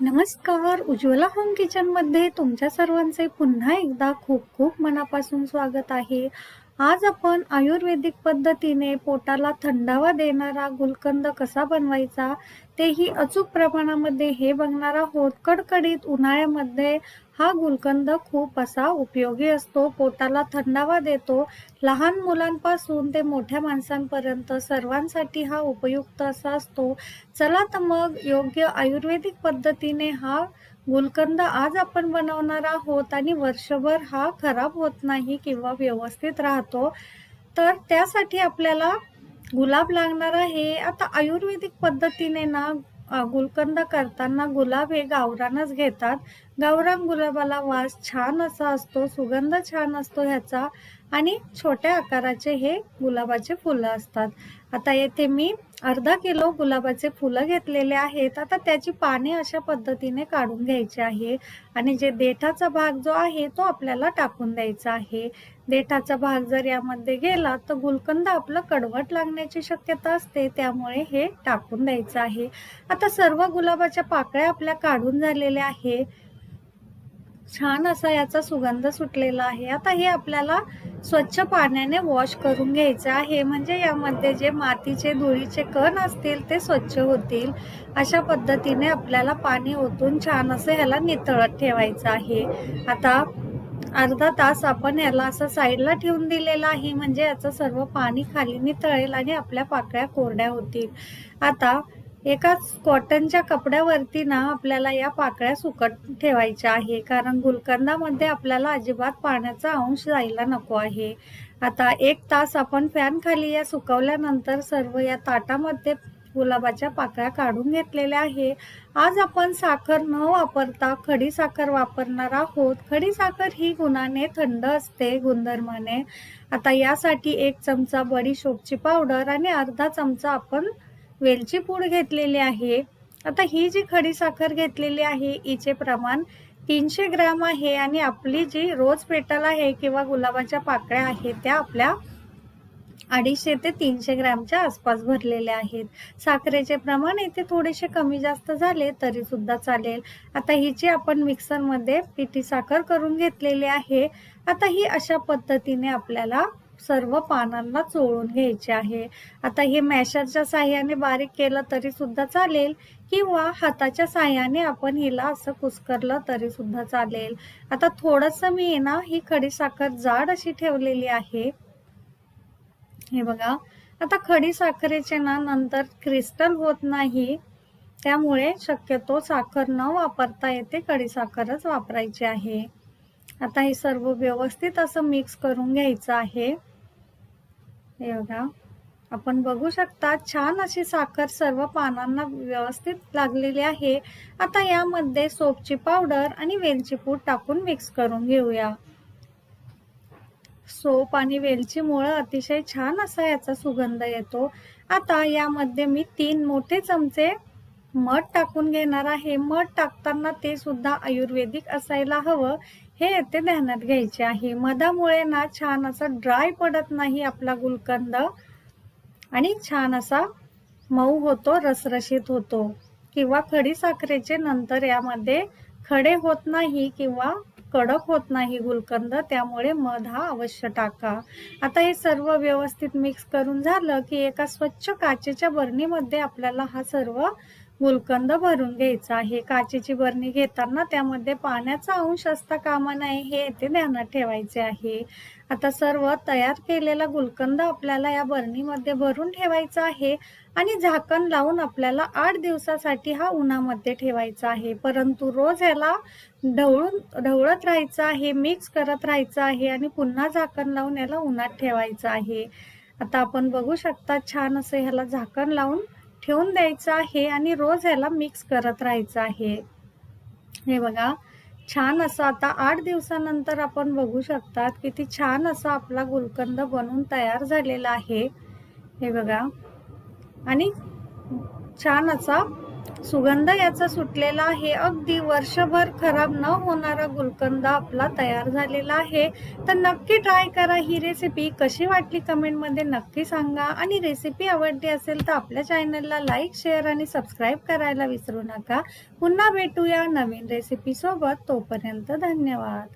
नमस्कार. उज्ज्वला होम किचनमध्ये तुमच्या सर्वांचे पुन्हा एकदा खूप खूप मनापासून स्वागत आहे. आज आपण आयुर्वेदिक पद्धतीने पोटाला थंडावा देणारा गुलकंद कसा बनवायचा तेही अचूक प्रमाणामध्ये हे बघणार आहोत. कडकडीत उन्हाळ्यामध्ये हा गुलकंद खूप असा उपयोगी असतो. पोटाला थंडावा देतो. लहान मुलांपासून ते मोठ्या माणसांपर्यंत सर्वांसाठी हा उपयुक्त असा असतो. चला तर मग योग्य आयुर्वेदिक पद्धतीने हा गुलकंद आज आपण बनवणार आहोत आणि वर्षभर हा खराब होत नाही किंवा व्यवस्थित राहतो. तर त्यासाठी आपल्याला गुलाब लागणार आहे. आता आयुर्वेदिक पद्धतीने ना गुलकंद करताना गुलाब हे गावरानच घेतात. गावरान गुलाबाला वास छान असा असतो, सुगंध छान असतो ह्याचा आणि छोट्या आकाराचे हे गुलाबाचे फुलं असतात. आता येथे मी अर्धा किलो गुलाबाचे फुलं घेतलेले आहेत. आता त्याची पाने अशा पद्धतीने काढून घ्यायची आहे आणि जे देठाचा भाग जो आहे तो आपल्याला टाकून द्यायचा आहे. देठाचा भाग जर यामध्ये गेला तर गुलकंद आपलं कडवट लागण्याची शक्यता असते, त्यामुळे हे टाकून द्यायचं आहे. आता सर्व गुलाबाच्या पाकळ्या आपल्या काढून झालेल्या आहे. छान असा याचा सुगंध सुटलेला आहे. आता हे आपल्याला स्वच्छ पाण्याने वॉश करून घ्यायचे आहे, म्हणजे यामध्ये जे मातीचे धुळीचे कण असतील ते स्वच्छ होतील. अशा पद्धतीने आपल्याला पाणी ओतून छान असं ह्याला नितळत ठेवायचं आहे. आता अर्धा तास आपण याला असं साईडला ठेवून दिलेला आहे, म्हणजे याचं सर्व पाणी खाली नितळेल आणि आपल्या पाकळ्या कोरड्या होतील. आता एका कॉटनच्या कपड्यावरती ना आपल्याला या पाकळ्या सुकत ठेवायच्या आहे, कारण गुलकंदामध्ये आपल्याला अजिबात पाण्याचा अंश जायला नको आहे. आता 1 तास आपण फॅन खाली या सुकवल्यानंतर सर्व या ताटामध्ये गुलाबाच्या पाकळ्या काढून घेतलेल्या आहे. आज आपण साखर न वापरता खडी साखर वापरणार आहोत. खडी साखर ही गुणाने थंड असते गुणधर्माने. आता यासाठी 1 चमचा बडीशोपची पावडर आणि अर्धा चमचा आपण वेलची पूड घेतलेली आहे. आता ही जी खडी साखर घेतलेली आहे हिचे प्रमाण 300 ग्रॅम आहे आणि आपली जी रोज पेटल आहे किंवा गुलाबाच्या पाकळ्या आहेत त्या आपल्या 250 ते 300 ग्रॅमच्या आसपास भरलेल्या आहेत. साखरेचे प्रमाण इथे थोडेसे कमी जास्त झाले तरी सुद्धा चालेल. आता हिची आपण मिक्सरमध्ये पिठी साखर करून घेतलेली आहे. आता ही अशा पद्धतीने आपल्याला सर्व पानांना चोळून घ्यायचे आहे. आता हे मॅशरच्या साह्याने बारीक केलं तरी सुद्धा चालेल किंवा हाताच्या साह्याने आपण हिला असं कुस्करलं तरी सुद्धा चालेल. आता थोडंसं मी ना ही खडी साखर जाड अशी ठेवलेली आहे. हे बघा, आता खडी साखरेचे ना नंतर क्रिस्टल होत नाही, त्यामुळे शक्यतो साखर न वापरता येते खडी साखरच वापरायची आहे. आता हे सर्व व्यवस्थित असं मिक्स करून घ्यायचं आहे. हे बघा, आपण बघू शकता छान अशी साखर सर्व पानांना व्यवस्थित लागलेली आहे. आता यामध्ये सोपची पावडर आणि वेलची पूड टाकून मिक्स करून घेऊया. सोप आणि वेलचीमुळे अतिशय छान असा याचा सुगंध येतो. आता यामध्ये मी 3 मोठे चमचे मध टाकून घेणार आहे. मध टाकताना ते सुद्धा आयुर्वेदिक असायला हवं, हे येथे ध्यानात घ्यायचे आहे. मधामुळे ना छान असा ड्राय पडत नाही आपला गुलकंद आणि छान असा मऊ होतो, रसरशीत होतो. किंवा खडी साखरेचे नंतर यामध्ये खडे होत नाही किंवा कडक होत नाही गुलकंद, त्यामुळे मध हा अवश्य टाका. आता हे सर्व व्यवस्थित मिक्स करून झालं की एका स्वच्छ काचेच्या बरणीमध्ये आपल्याला हा सर्व गुलकंद भरून घ्यायचा आहे. काचेची बरणी घेताना त्यामध्ये पाण्याचा अंश असता कामा नये, हे येथे ध्यानात ठेवायचे आहे. आता सर्व तयार केलेला गुलकंद आपल्याला या बरणीमध्ये भरून ठेवायचा आहे आणि झाकण लावून आपल्याला 8 दिवसासाठी हा उन्हामध्ये ठेवायचा आहे. परंतु रोज याला ढवळत राहायचं आहे, मिक्स करत राहायचं आहे आणि पुन्हा झाकण लावून याला उन्हात ठेवायचं आहे. आता आपण बघू शकता छान असं ह्याला झाकण लावून ठेवून द्यायचं आहे आणि रोज याला मिक्स करत राहायचं आहे. हे बघा, छान असं आता 8 दिवसानंतर आपण बघू शकता किती छान असा आपला गुलकंद बनून तयार झालेला आहे. हे बघा, आणि छान असा सुगंध याचा सुटलेला आहे. अगदी वर्षभर खराब न होणारा गुलकंद आपला तयार झालेला आहे. तर नक्की ट्राय करा ही रेसिपी. कशी वाटली कमेंटमध्ये नक्की सांगा आणि रेसिपी आवडली असेल तर आपल्या चॅनलला लाईक, शेअर आणि सबस्क्राईब करायला विसरू नका. पुन्हा भेटूया नवीन रेसिपी सोबत. तोपर्यंत धन्यवाद.